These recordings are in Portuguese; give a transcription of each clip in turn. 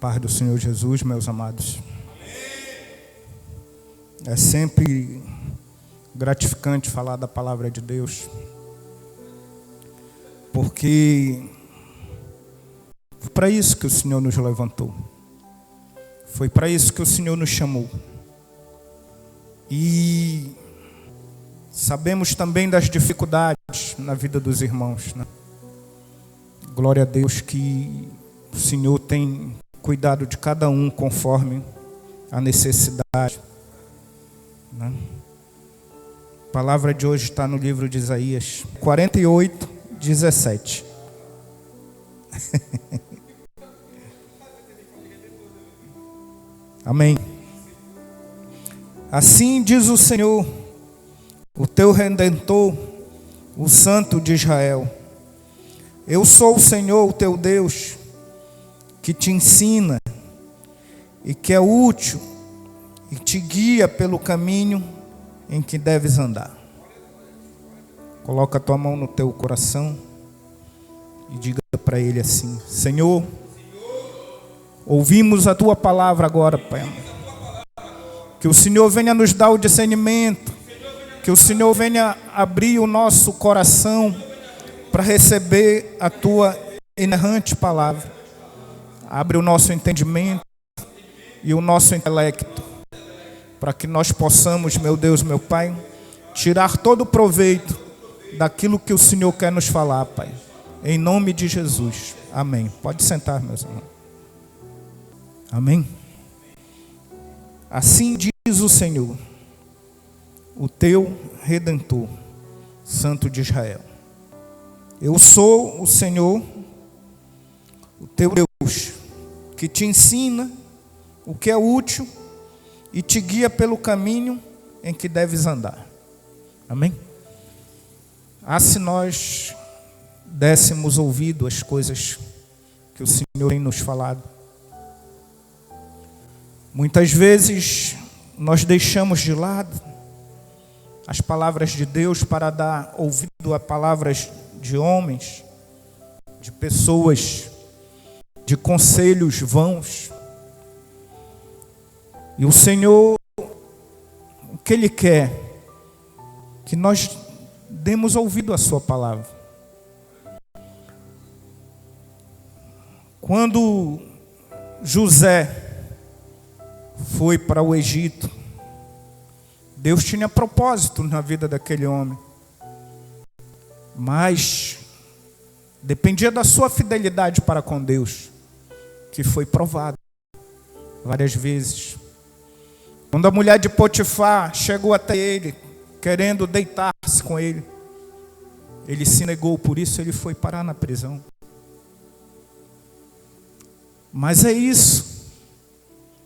Paz do Senhor Jesus, meus amados. É sempre gratificante falar da palavra de Deus, porque foi para isso que o Senhor nos levantou, foi para isso que o Senhor nos chamou. E sabemos também das dificuldades na vida dos irmãos, né? Glória a Deus que o Senhor tem cuidado de cada um conforme a necessidade, né? A palavra de hoje está no livro de Isaías 48, 17. Amém. Assim diz o Senhor, o teu Redentor, o Santo de Israel: eu sou o Senhor, o teu Deus, que te ensina e que é útil e te guia pelo caminho em que deves andar. Coloca a tua mão no teu coração e diga para ele assim: Senhor, ouvimos a tua palavra agora, Pai. Que o Senhor venha nos dar o discernimento, que o Senhor venha abrir o nosso coração para receber a tua inerrante palavra. Abre o nosso entendimento e o nosso intelecto, para que nós possamos, meu Deus, meu Pai, tirar todo o proveito daquilo que o Senhor quer nos falar, Pai. Em nome de Jesus. Amém. Pode sentar, meus irmãos. Amém. Assim diz o Senhor, o teu Redentor, Santo de Israel: eu sou o Senhor, o teu Deus, que te ensina o que é útil e te guia pelo caminho em que deves andar. Amém? Se nós dessemos ouvido às coisas que o Senhor tem nos falado. Muitas vezes nós deixamos de lado as palavras de Deus para dar ouvido a palavras de homens, de pessoas, de conselhos vãos. E o Senhor, o que Ele quer? Que nós demos ouvido à sua palavra. Quando José foi para o Egito, Deus tinha propósito na vida daquele homem, mas dependia da sua fidelidade para com Deus, que foi provado várias vezes. Quando a mulher de Potifar chegou até ele, querendo deitar-se com ele, ele se negou, por isso ele foi parar na prisão. Mas é isso,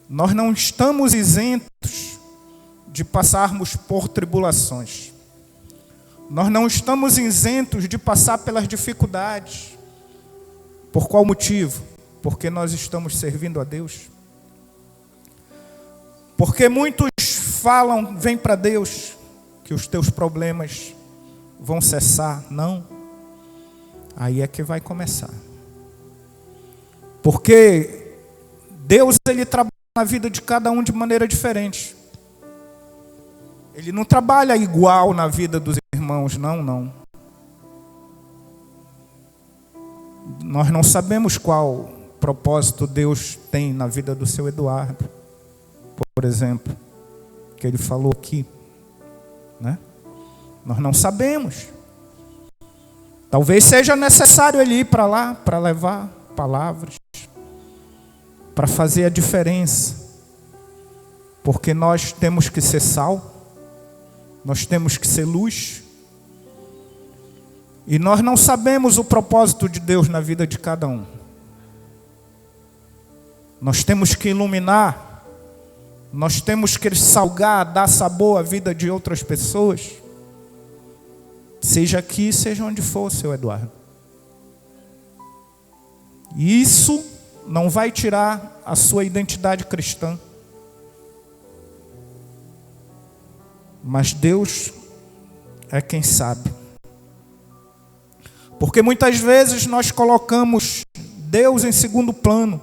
nós não estamos isentos de passarmos por tribulações. Nós não estamos isentos de passar pelas dificuldades. Por qual motivo? Porque nós estamos servindo a Deus. Porque muitos falam, vem para Deus, que os teus problemas vão cessar. Não. Aí é que vai começar. Porque Deus, Ele trabalha na vida de cada um de maneira diferente. Ele não trabalha igual na vida dos irmãos, não. Nós não sabemos qual propósito Deus tem na vida do seu Eduardo, por exemplo, que ele falou aqui, né? Nós não sabemos. Talvez seja necessário ele ir para lá para levar palavras, para fazer a diferença, porque nós temos que ser sal, nós temos que ser luz, e nós não sabemos o propósito de Deus na vida de cada um. Nós temos que iluminar, nós temos que salgar, dar sabor à vida de outras pessoas, seja aqui, seja onde for, seu Eduardo. E isso não vai tirar a sua identidade cristã. Mas Deus é quem sabe. Porque muitas vezes nós colocamos Deus em segundo plano.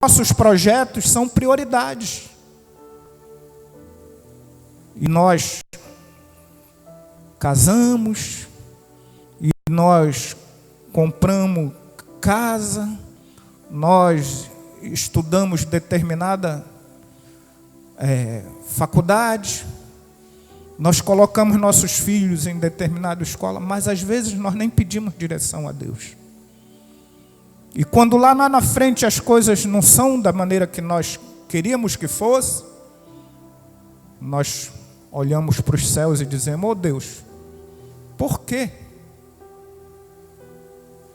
nossos projetos são prioridades. E nós casamos, e nós compramos casa, nós estudamos determinada faculdade, nós colocamos nossos filhos em determinada escola, mas às vezes nós nem pedimos direção a Deus. E quando lá na frente as coisas não são da maneira que nós queríamos que fosse, nós olhamos para os céus e dizemos: oh Deus, por quê?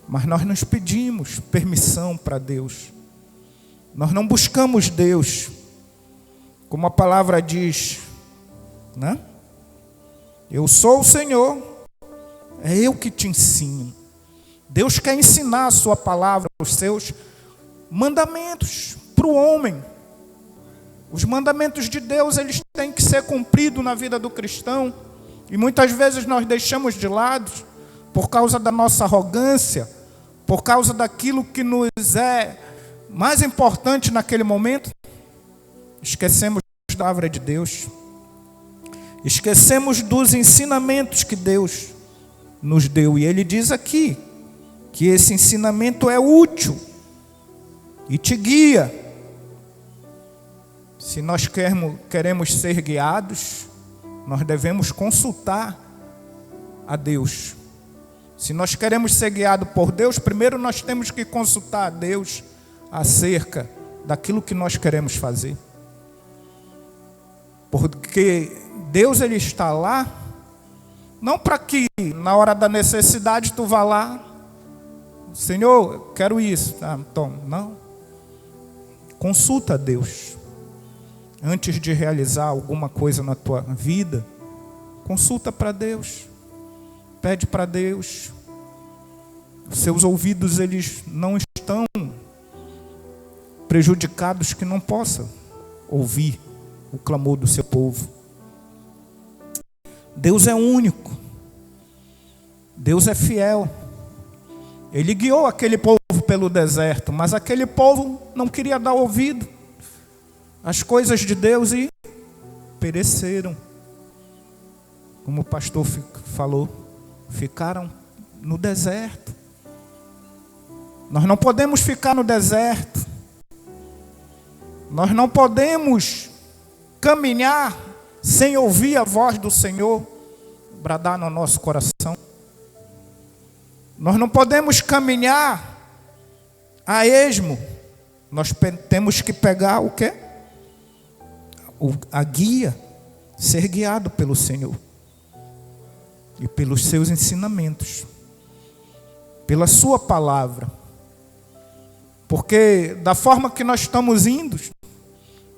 Mas nós não pedimos permissão para Deus. Nós não buscamos Deus. Como a palavra diz, né? Eu sou o Senhor, é eu que te ensino. Deus quer ensinar a sua palavra, os seus mandamentos para o homem. Os mandamentos de Deus, eles têm que ser cumpridos na vida do cristão. E muitas vezes nós deixamos de lado por causa da nossa arrogância, por causa daquilo que nos é mais importante naquele momento. Esquecemos da palavra de Deus. Esquecemos dos ensinamentos que Deus nos deu. E Ele diz aqui que esse ensinamento é útil e te guia. Se nós queremos ser guiados, nós devemos consultar a Deus. Se nós queremos ser guiados por Deus, primeiro nós temos que consultar a Deus acerca daquilo que nós queremos fazer. Porque Deus, Ele está lá, não para que na hora da necessidade tu vá lá, Senhor, eu quero isso, toma. Não. Consulta a Deus. Antes de realizar alguma coisa na tua vida, consulta para Deus. Pede para Deus. Os seus ouvidos, eles não estão prejudicados que não possa ouvir o clamor do seu povo. Deus é único. Deus é fiel. Ele guiou aquele povo pelo deserto, mas aquele povo não queria dar ouvido às coisas de Deus e pereceram. Como o pastor falou, ficaram no deserto. Nós não podemos ficar no deserto. Nós não podemos caminhar sem ouvir a voz do Senhor bradar no nosso coração. Nós não podemos caminhar a esmo. Nós temos que pegar o quê? A guia, ser guiado pelo Senhor e pelos seus ensinamentos, pela sua palavra. Porque da forma que nós estamos indo,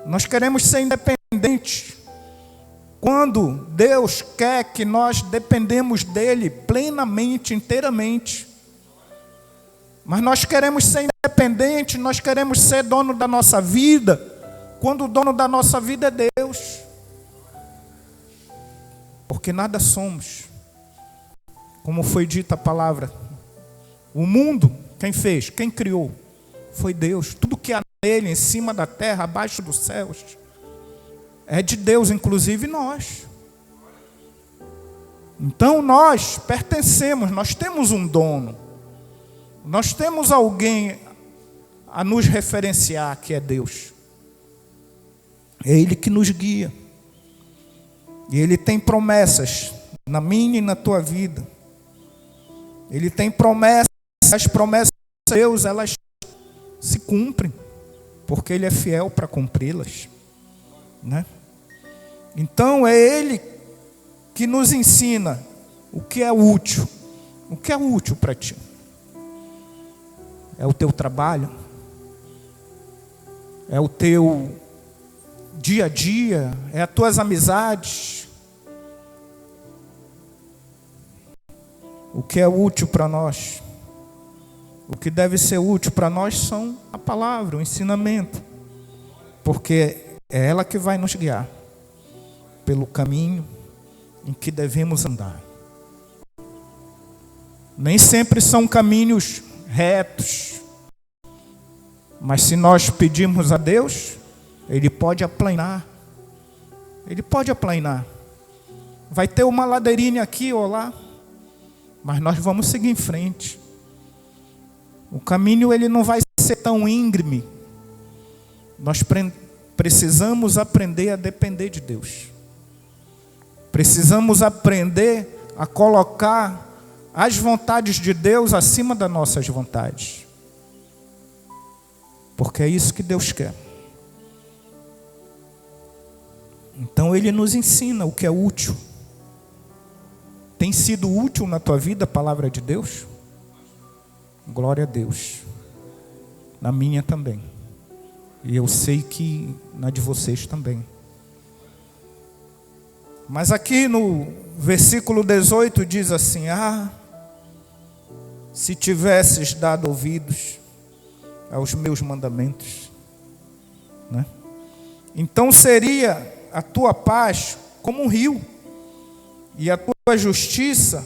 nós queremos ser independentes. Quando Deus quer que nós dependemos dele plenamente, inteiramente. Mas nós queremos ser independentes, nós queremos ser dono da nossa vida, quando o dono da nossa vida é Deus. Porque nada somos. Como foi dita a palavra, o mundo, quem fez? Quem criou? Foi Deus. Tudo que há nele, em cima da terra, abaixo dos céus, é de Deus, inclusive nós. Então nós pertencemos, nós temos um dono. Nós temos alguém a nos referenciar, que é Deus. É Ele que nos guia. E Ele tem promessas na minha e na tua vida. Ele tem promessas, as promessas de Deus, elas se cumprem, porque Ele é fiel para cumpri-las, né? Então é Ele que nos ensina o que é útil. O que é útil para ti? É o teu trabalho? É o teu dia a dia? É as tuas amizades? O que é útil para nós? O que deve ser útil para nós são a palavra, o ensinamento. Porque é ela que vai nos guiar pelo caminho em que devemos andar. Nem sempre são caminhos retos. Mas se nós pedirmos a Deus, Ele pode aplainar. Ele pode aplainar. Vai ter uma ladeirinha aqui ou lá, mas nós vamos seguir em frente. O caminho ele não vai ser tão íngreme. Nós precisamos aprender a depender de Deus. Precisamos aprender a colocar as vontades de Deus acima das nossas vontades. Porque é isso que Deus quer. Então Ele nos ensina o que é útil. Tem sido útil na tua vida a palavra de Deus? Glória a Deus. Na minha também. E eu sei que na de vocês também. Mas aqui no versículo 18 diz assim: se tivesses dado ouvidos aos meus mandamentos, né? Então seria a tua paz como um rio, e a tua justiça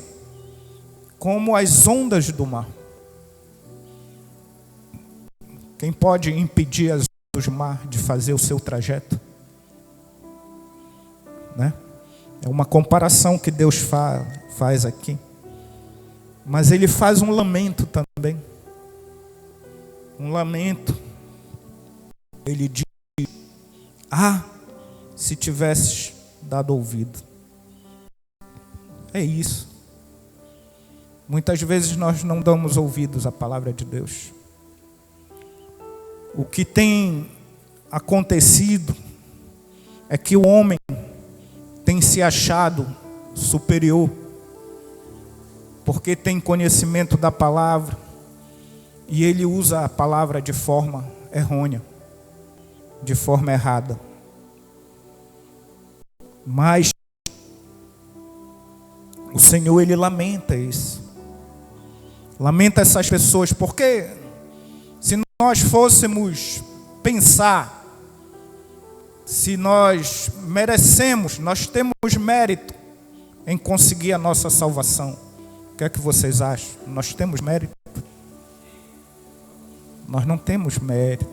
como as ondas do mar. Quem pode impedir as ondas do mar de fazer o seu trajeto? Né? É uma comparação que Deus faz aqui. Mas Ele faz um lamento também. Um lamento. Ele diz: se tivesses dado ouvido. É isso. Muitas vezes nós não damos ouvidos à palavra de Deus. O que tem acontecido é que o homem tem se achado superior, porque tem conhecimento da palavra, e ele usa a palavra de forma errônea, de forma errada. Mas o Senhor, Ele lamenta isso. Lamenta essas pessoas, porque se nós fôssemos pensar, se nós merecemos, nós temos mérito em conseguir a nossa salvação. O que é que vocês acham? Nós temos mérito? Nós não temos mérito,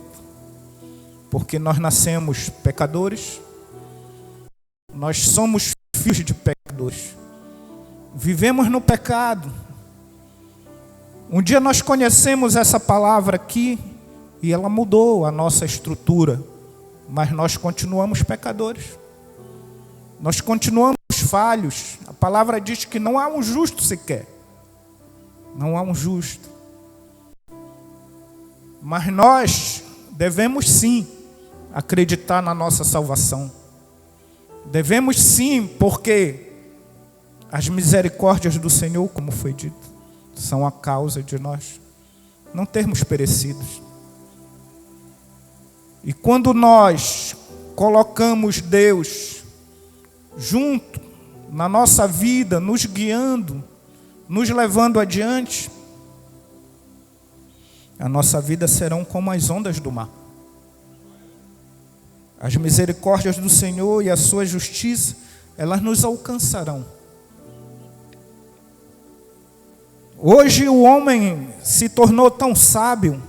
porque nós nascemos pecadores, nós somos filhos de pecadores, vivemos no pecado. Um dia nós conhecemos essa palavra aqui e ela mudou a nossa estrutura, mas nós continuamos pecadores, nós continuamos falhos. A palavra diz que não há um justo sequer, não há um justo. Mas nós devemos sim acreditar na nossa salvação. Devemos sim, porque as misericórdias do Senhor, como foi dito, são a causa de nós não termos perecidos. E quando nós colocamos Deus junto na nossa vida, nos guiando, nos levando adiante, a nossa vida serão como as ondas do mar. As misericórdias do Senhor e a sua justiça, elas nos alcançarão. Hoje o homem se tornou tão sábio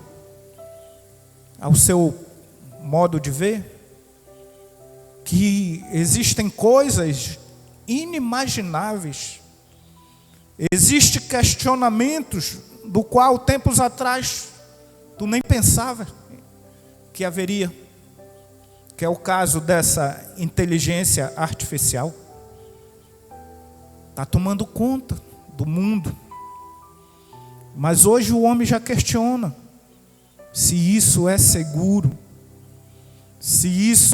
ao seu modo de ver, que existem coisas inimagináveis, existem questionamentos do qual tempos atrás tu nem pensava que haveria, que é o caso dessa inteligência artificial. Está tomando conta do mundo. Mas hoje o homem já questiona se isso é seguro, se isso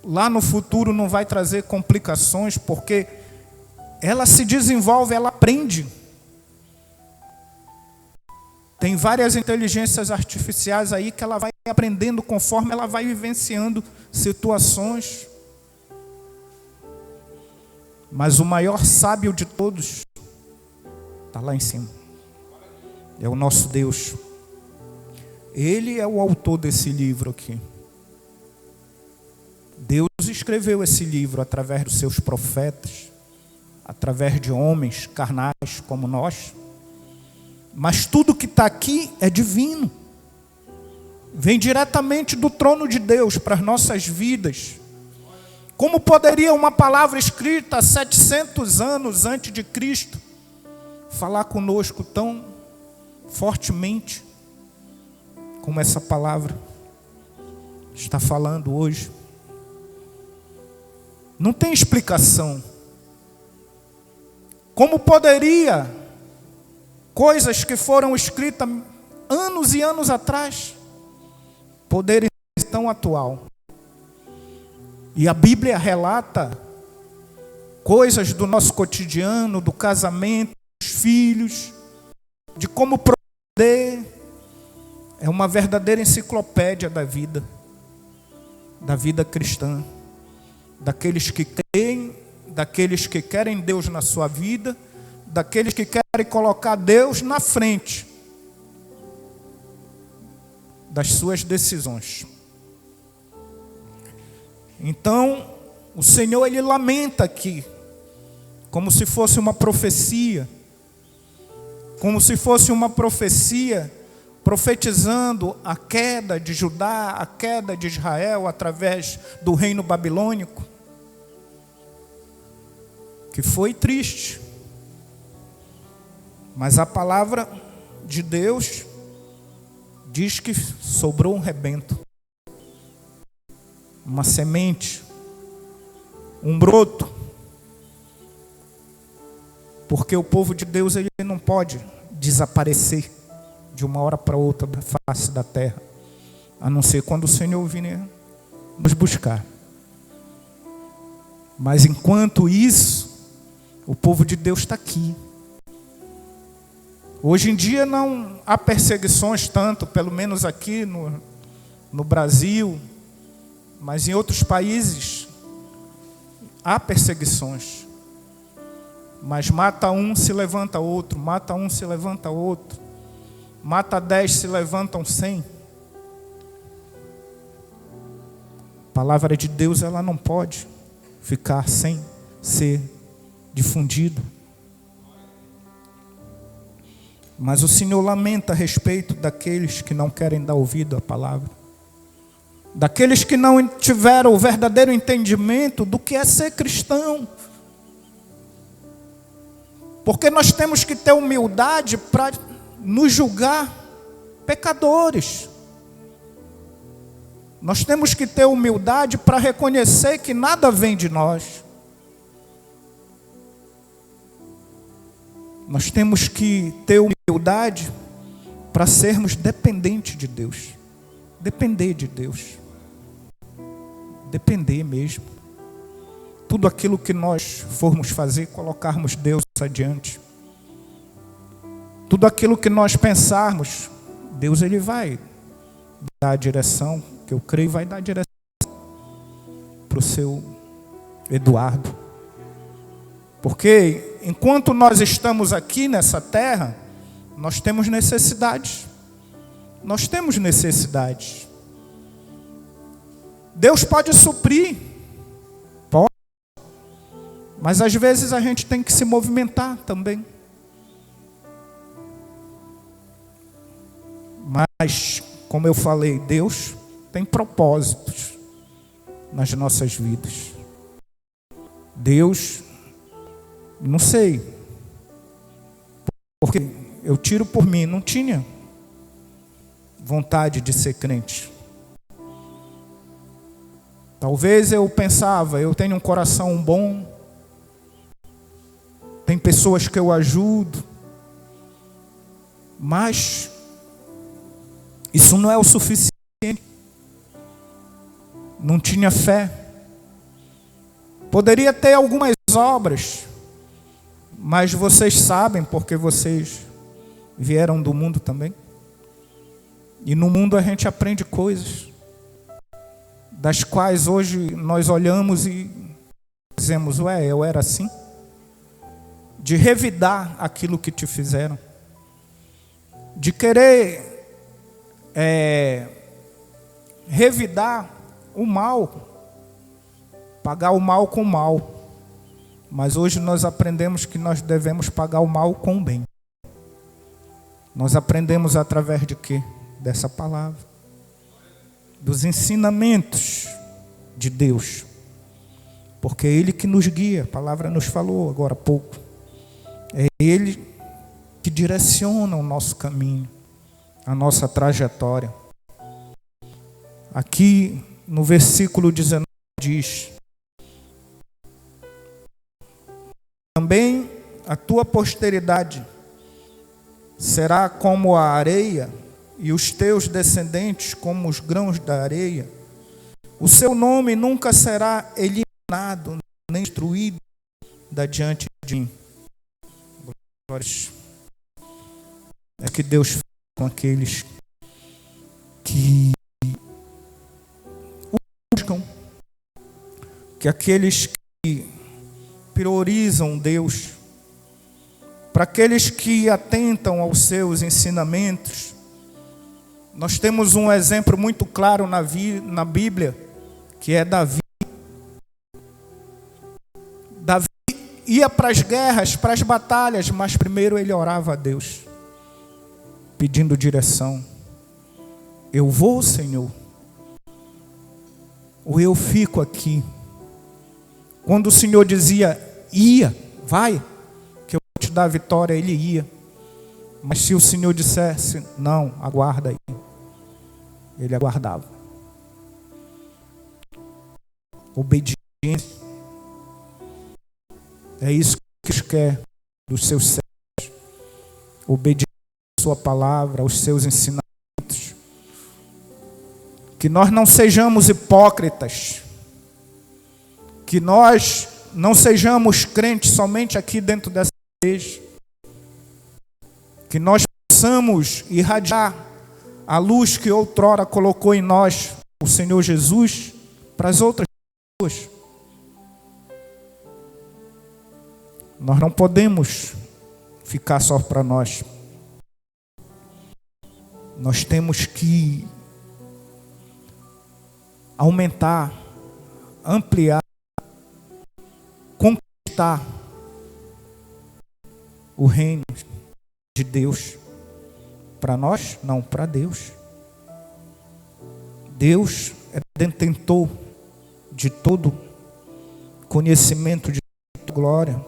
lá no futuro não vai trazer complicações, porque ela se desenvolve, ela aprende. Tem várias inteligências artificiais aí que ela vai aprendendo conforme ela vai vivenciando situações. Mas o maior sábio de todos está lá em cima. É o nosso Deus. Ele é o autor desse livro aqui. Deus escreveu esse livro através dos seus profetas, através de homens carnais como nós. Mas tudo que está aqui é divino. vem diretamente do trono de Deus para as nossas vidas. Como poderia uma palavra escrita há 700 anos antes de Cristo falar conosco tão fortemente como essa palavra está falando hoje? Não tem explicação. Como poderia coisas que foram escritas anos e anos atrás poderem ser tão atual? E a Bíblia relata coisas do nosso cotidiano, do casamento, dos filhos, de como proceder. É uma verdadeira enciclopédia da vida cristã, daqueles que creem, daqueles que querem Deus na sua vida, daqueles que querem colocar Deus na frente das suas decisões. Então, o Senhor, Ele lamenta aqui, como se fosse uma profecia, profetizando a queda de Judá, a queda de Israel através do reino babilônico, que foi triste. Mas a palavra de Deus diz que sobrou um rebento, uma semente, um broto, porque o povo de Deus, ele não pode desaparecer de uma hora para outra da face da terra, a não ser quando o Senhor vir nos buscar. Mas enquanto isso, o povo de Deus está aqui. Hoje em dia não há perseguições tanto, pelo menos aqui no Brasil, mas em outros países há perseguições. Mas mata um, se levanta outro, mata um, se levanta outro, mata 10, se levantam 100. A palavra de Deus, ela não pode ficar sem ser difundida. Mas o Senhor lamenta a respeito daqueles que não querem dar ouvido à palavra, daqueles que não tiveram o verdadeiro entendimento do que é ser cristão. Porque nós temos que ter humildade para nos julgar pecadores. Nós temos que ter humildade para reconhecer que nada vem de nós. Nós temos que ter humildade para sermos dependentes de Deus. Depender de Deus. Depender mesmo. Tudo aquilo que nós formos fazer, colocarmos Deus adiante. Tudo aquilo que nós pensarmos, Deus, Ele vai dar a direção, que eu creio vai dar a direção para o seu Eduardo. Porque enquanto nós estamos aqui nessa terra, nós temos necessidades. Nós temos necessidades. Deus pode suprir, pode, mas às vezes a gente tem que se movimentar também. Mas, como eu falei, Deus tem propósitos nas nossas vidas. Deus, não sei, porque eu tiro por mim, não tinha vontade de ser crente. Talvez eu pensava, eu tenho um coração bom, tem pessoas que eu ajudo, mas isso não é o suficiente. Não tinha fé. Poderia ter algumas obras, mas vocês sabem, porque vocês vieram do mundo também. E no mundo a gente aprende coisas, das quais hoje nós olhamos e dizemos, ué, eu era assim? De revidar aquilo que te fizeram. De querer revidar o mal, pagar o mal com o mal. Mas hoje nós aprendemos que nós devemos pagar o mal com o bem. Nós aprendemos através de quê? Dessa palavra. dos ensinamentos de Deus, porque é Ele que nos guia. A palavra nos falou agora há pouco. É Ele que direciona o nosso caminho, a nossa trajetória. Aqui no versículo 19 diz: também a tua posteridade será como a areia, e os teus descendentes como os grãos da areia. O seu nome nunca será eliminado, nem destruído da diante de mim. É que Deus faz com aqueles que o buscam, que aqueles que priorizam Deus, para aqueles que atentam aos seus ensinamentos. Nós temos um exemplo muito claro na Bíblia, que é Davi. Davi ia para as guerras, para as batalhas, mas primeiro ele orava a Deus, pedindo direção. Eu vou, Senhor, ou eu fico aqui? Quando o Senhor dizia, ia, vai, que eu vou te dar a vitória, ele ia. Mas se o Senhor dissesse, não, aguarda aí, ele aguardava. Obediência. É isso que Deus quer dos seus servos. Obediência à sua palavra, aos seus ensinamentos. Que nós não sejamos hipócritas. Que nós não sejamos crentes somente aqui dentro dessa igreja. Que nós possamos irradiar a luz que outrora colocou em nós o Senhor Jesus para as outras pessoas. Nós não podemos ficar só para nós. Nós temos que aumentar, ampliar, conquistar o reino de Deus. Para nós? Não, para Deus. Deus é detentor de todo conhecimento, de toda glória.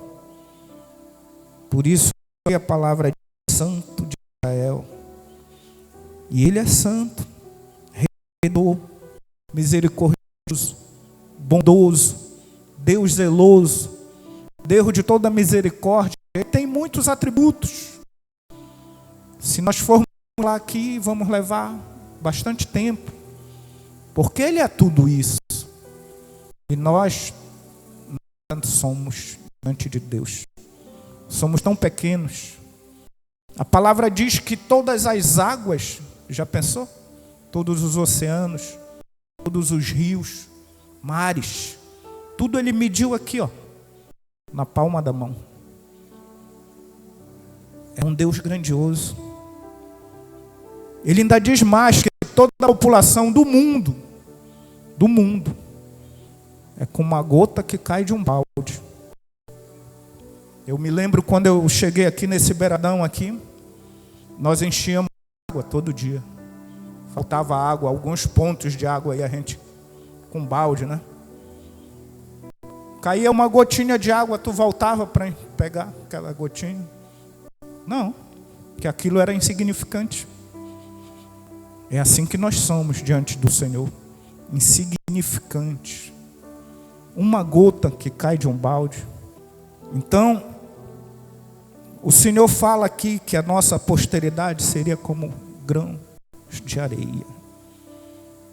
Por isso a palavra de Santo de Israel. E Ele é santo, redor, misericordioso, bondoso, Deus zeloso, Deus de toda misericórdia. Ele tem muitos atributos. Se nós formos lá aqui, vamos levar bastante tempo, porque Ele é tudo isso. E nós não somos diante de Deus. Somos tão pequenos. A palavra diz que todas as águas, já pensou? Todos os oceanos, todos os rios, mares, tudo Ele mediu aqui, ó, na palma da mão. É um Deus grandioso. Ele ainda diz mais, que toda a população do mundo, é como uma gota que cai de um balde. Eu me lembro quando eu cheguei aqui nesse beiradão aqui, nós enchíamos água todo dia. Faltava água, alguns pontos de água aí a gente com balde, né? Caía uma gotinha de água, tu voltava para pegar aquela gotinha? Não, que aquilo era insignificante. É assim que nós somos diante do Senhor, insignificantes. Uma gota que cai de um balde. Então, o Senhor fala aqui que a nossa posteridade seria como grãos de areia.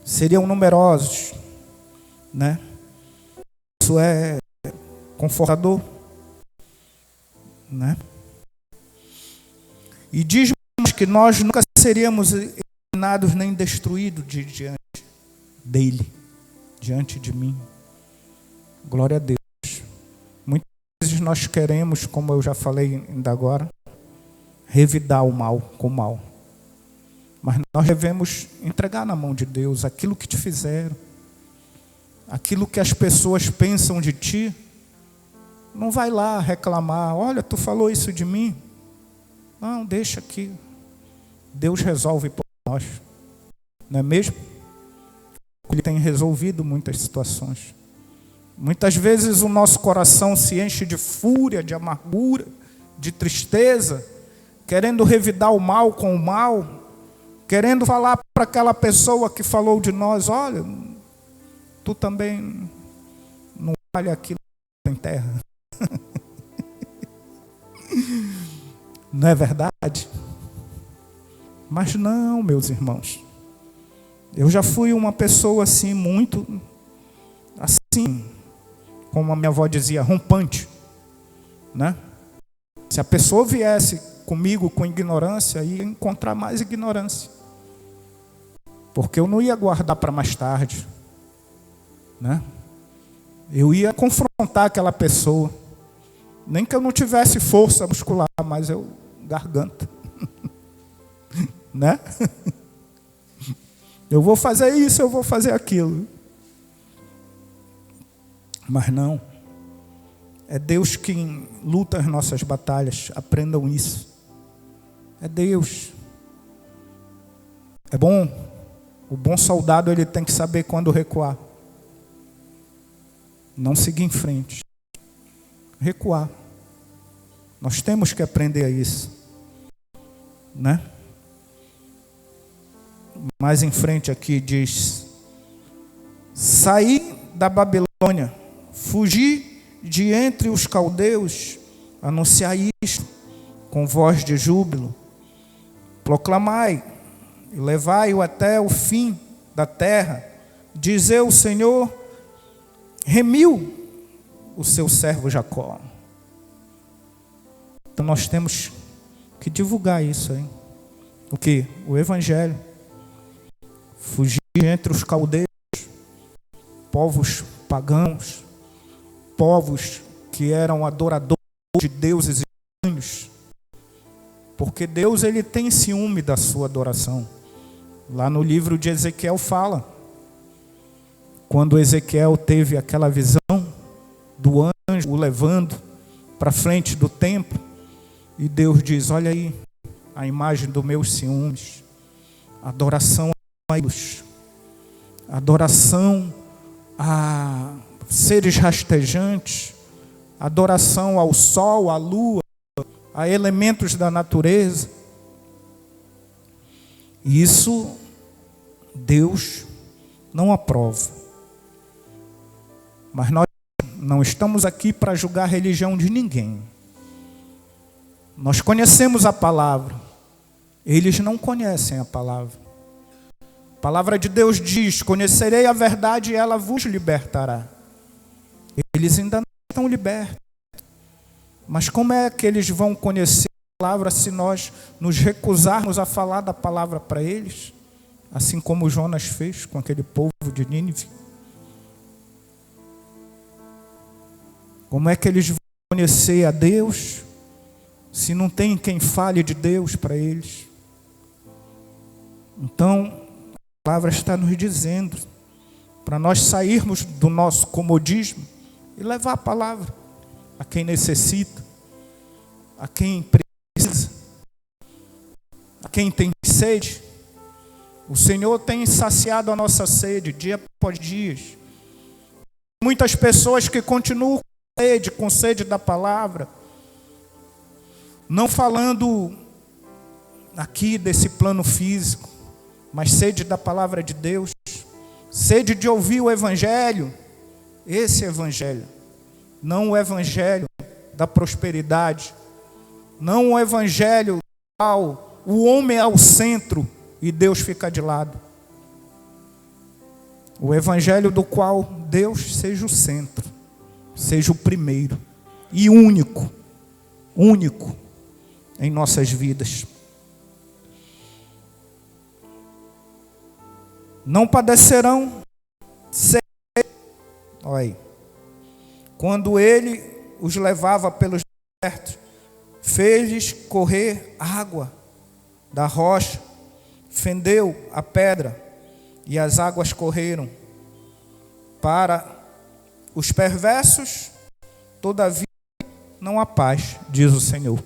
Seriam numerosos, né? Isso é confortador, né? E diz mais que nós nunca seríamos eliminados nem destruídos diante dele, diante de mim. Glória a Deus. Muitas vezes nós queremos, como eu já falei ainda agora, revidar o mal com o mal. Mas nós devemos entregar na mão de Deus aquilo que te fizeram, aquilo que as pessoas pensam de ti. Não vai lá reclamar, olha, tu falou isso de mim. Não, deixa aqui. Deus resolve por nós. Não é mesmo? Ele tem resolvido muitas situações. Muitas vezes o nosso coração se enche de fúria, de amargura, de tristeza, querendo revidar o mal com o mal, querendo falar para aquela pessoa que falou de nós: olha, tu também não vale aquilo em terra. Não é verdade? Mas não, meus irmãos. Eu já fui uma pessoa assim, muito assim, como a minha avó dizia, rompante, né? Se a pessoa viesse comigo com ignorância, ia encontrar mais ignorância. Porque eu não ia guardar para mais tarde, né? Eu ia confrontar aquela pessoa. Nem que eu não tivesse força muscular, mas eu garganta. Né? Eu vou fazer isso, eu vou fazer aquilo. Mas não. É Deus quem luta as nossas batalhas. Aprendam isso. É Deus. É bom. O bom soldado, ele tem que saber quando recuar. Não seguir em frente. Recuar. Nós temos que aprender a isso. Né? Mais em frente aqui diz: saí da Babilônia, fugi de entre os caldeus, anunciai isto com voz de júbilo, proclamai e levai-o até o fim da terra. Dizei: o Senhor remiu o seu servo Jacó. Então nós temos que divulgar isso aí. O que? O Evangelho. Fugir entre os caldeus, povos pagãos, povos que eram adoradores de deuses estranhos, porque Deus, ele tem ciúme da sua adoração. Lá no livro de Ezequiel fala, quando Ezequiel teve aquela visão do anjo o levando para frente do templo, e Deus diz: olha aí a imagem dos meus ciúmes, adoração a ídolos, adoração a seres rastejantes, adoração ao sol, à lua, a elementos da natureza. E isso Deus não aprova. Mas nós não estamos aqui para julgar a religião de ninguém. Nós conhecemos a palavra. Eles não conhecem a palavra. A palavra de Deus diz: conhecerei a verdade e ela vos libertará. Eles ainda não estão libertos. Mas como é que eles vão conhecer a palavra se nós nos recusarmos a falar da palavra para eles? Assim como Jonas fez com aquele povo de Nínive. Como é que eles vão conhecer a Deus se não tem quem fale de Deus para eles? Então, a palavra está nos dizendo para nós sairmos do nosso comodismo e levar a palavra a quem necessita, a quem precisa, a quem tem sede. O Senhor tem saciado a nossa sede dia após dia. Muitas pessoas que continuam com sede da palavra, não falando aqui desse plano físico, mas sede da palavra de Deus, sede de ouvir o Evangelho, esse Evangelho, não o Evangelho da prosperidade, não o Evangelho ao o homem é ao centro e Deus fica de lado. O Evangelho do qual Deus seja o centro, seja o primeiro e único em nossas vidas. Não padecerão sede. Olha aí. Quando ele os levava pelos desertos, fez-lhes correr água da rocha, fendeu a pedra e as águas correram. Para os perversos, todavia, não há paz, diz o Senhor.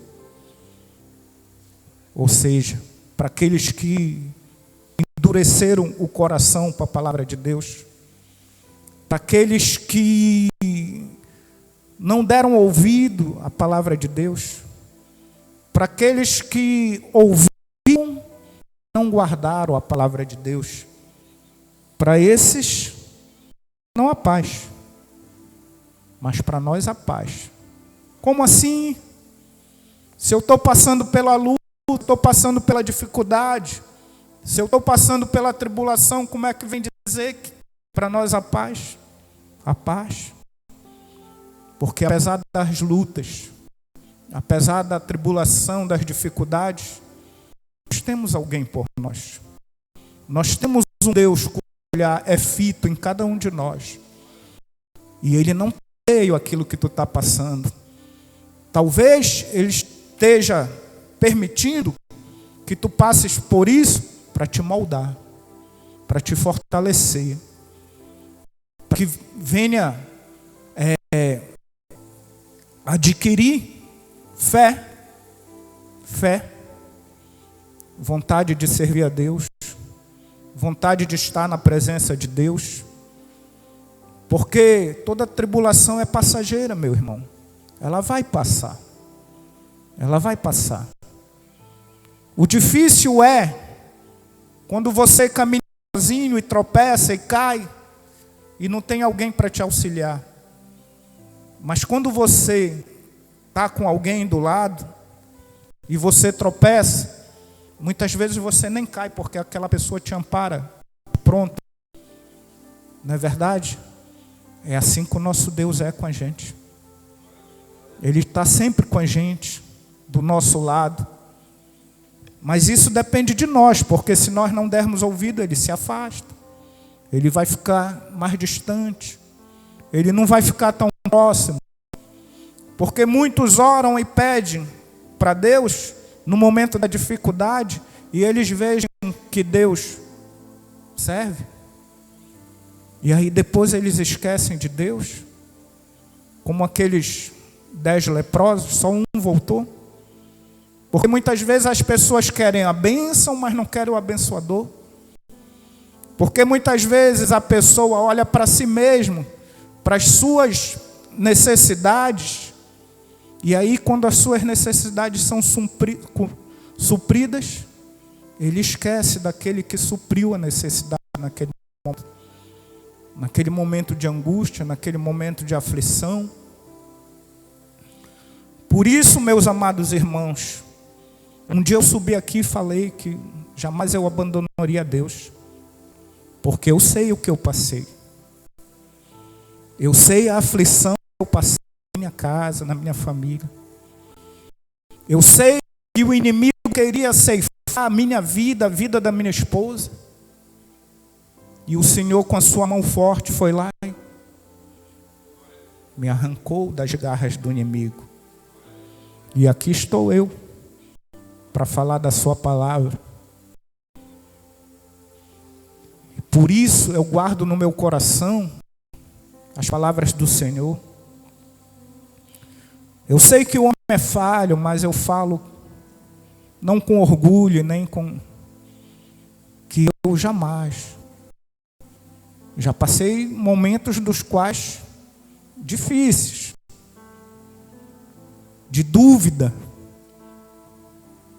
Ou seja, para aqueles que endureceram o coração para a palavra de Deus, para aqueles que não deram ouvido à palavra de Deus, para aqueles que ouviram, não guardaram a palavra de Deus. Para esses, não há paz, mas para nós há paz. Como assim? Se eu estou passando pela luta, estou passando pela dificuldade, se eu estou passando pela tribulação, como é que vem dizer que para nós há paz? Há paz. Porque apesar das lutas, apesar da tribulação, das dificuldades, nós temos alguém por nós. Nós temos um Deus cujo olhar é fito em cada um de nós. E Ele não veio aquilo que tu está passando. Talvez Ele esteja permitindo que tu passes por isso para te moldar, para te fortalecer, para que venha adquirir fé, vontade de servir a Deus, vontade de estar na presença de Deus, porque toda tribulação é passageira, meu irmão. Ela vai passar. Ela vai passar. O difícil é quando você caminha sozinho e tropeça e cai e não tem alguém para te auxiliar. Mas quando você está com alguém do lado e você tropeça, muitas vezes você nem cai porque aquela pessoa te ampara. Pronto. Não é verdade? É assim que o nosso Deus é com a gente. Ele está sempre com a gente, do nosso lado. Mas isso depende de nós, porque se nós não dermos ouvido, Ele se afasta. Ele vai ficar mais distante. Ele não vai ficar tão próximo. Porque muitos oram e pedem para Deus no momento da dificuldade e eles vejam que Deus serve. E aí depois eles esquecem de Deus. Como aqueles 10 leprosos, só um voltou. Porque muitas vezes as pessoas querem a bênção, mas não querem o abençoador. Porque muitas vezes a pessoa olha para si mesmo, para as suas necessidades, e aí quando as suas necessidades são supridas, ele esquece daquele que supriu a necessidade naquele momento de angústia, naquele momento de aflição. Por isso, meus amados irmãos, um dia eu subi aqui e falei que jamais eu abandonaria a Deus, porque eu sei o que eu passei. Eu sei a aflição que eu passei na minha casa, na minha família. Eu sei que o inimigo queria ceifar a minha vida, a vida da minha esposa. E o Senhor, com a sua mão forte, foi lá e me arrancou das garras do inimigo. E aqui estou eu, para falar da sua palavra. Por isso eu guardo no meu coração as palavras do Senhor. Eu sei que o homem é falho, mas eu falo não com orgulho, nem com que eu jamais. Já passei momentos dos quais difíceis, de dúvida,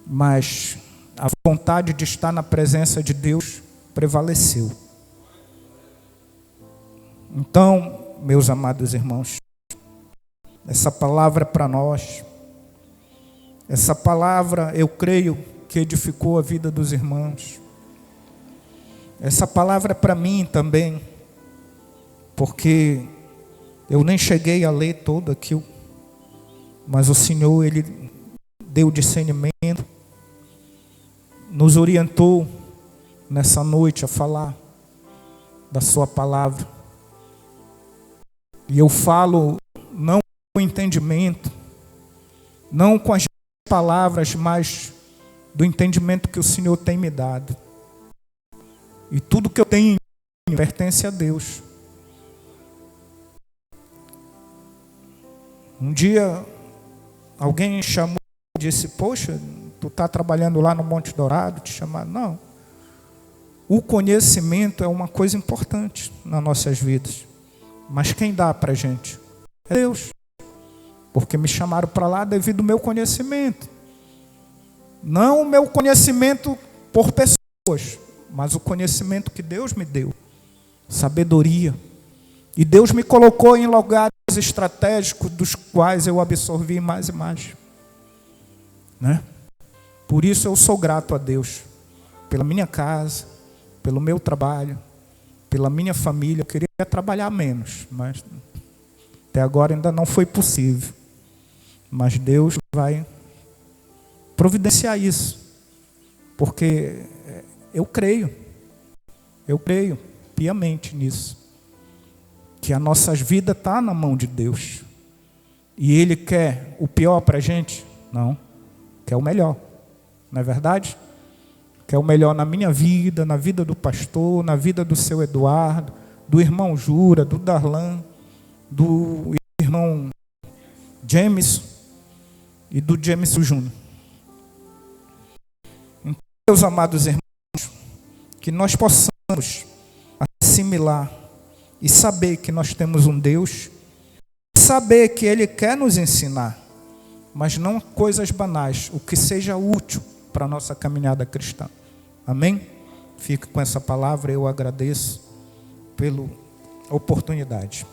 mas a vontade de estar na presença de Deus prevaleceu. Então, meus amados irmãos, essa palavra é para nós. Essa palavra, eu creio que edificou a vida dos irmãos. Essa palavra é para mim também, porque eu nem cheguei a ler todo aquilo, mas o Senhor, Ele deu discernimento, nos orientou nessa noite a falar da sua palavra. E eu falo não com entendimento, não com as palavras, mas do entendimento que o Senhor tem me dado. E tudo que eu tenho pertence a Deus. Um dia alguém chamou e disse: poxa, tu está trabalhando lá no Monte Dourado? Te chamaram? Não. O conhecimento é uma coisa importante nas nossas vidas. Mas quem dá para a gente? É Deus. Porque me chamaram para lá devido ao meu conhecimento. Não o meu conhecimento por pessoas, mas o conhecimento que Deus me deu. Sabedoria. E Deus me colocou em lugares estratégicos dos quais eu absorvi mais e mais. Né? Por isso eu sou grato a Deus. Pela minha casa, pelo meu trabalho, pela minha família. Eu queria trabalhar menos, mas até agora ainda não foi possível. Mas Deus vai providenciar isso. Porque eu creio piamente nisso. Que a nossa vida está na mão de Deus. E Ele quer o pior para a gente? Não. Quer o melhor. Não é verdade? Quer o melhor na minha vida, na vida do pastor, na vida do seu Eduardo, do irmão Jura, do Darlan, do irmão James e do James Júnior. Então, meus amados irmãos, que nós possamos assimilar e saber que nós temos um Deus, saber que Ele quer nos ensinar, mas não coisas banais, o que seja útil para a nossa caminhada cristã. Amém? Fico com essa palavra, eu agradeço pela oportunidade.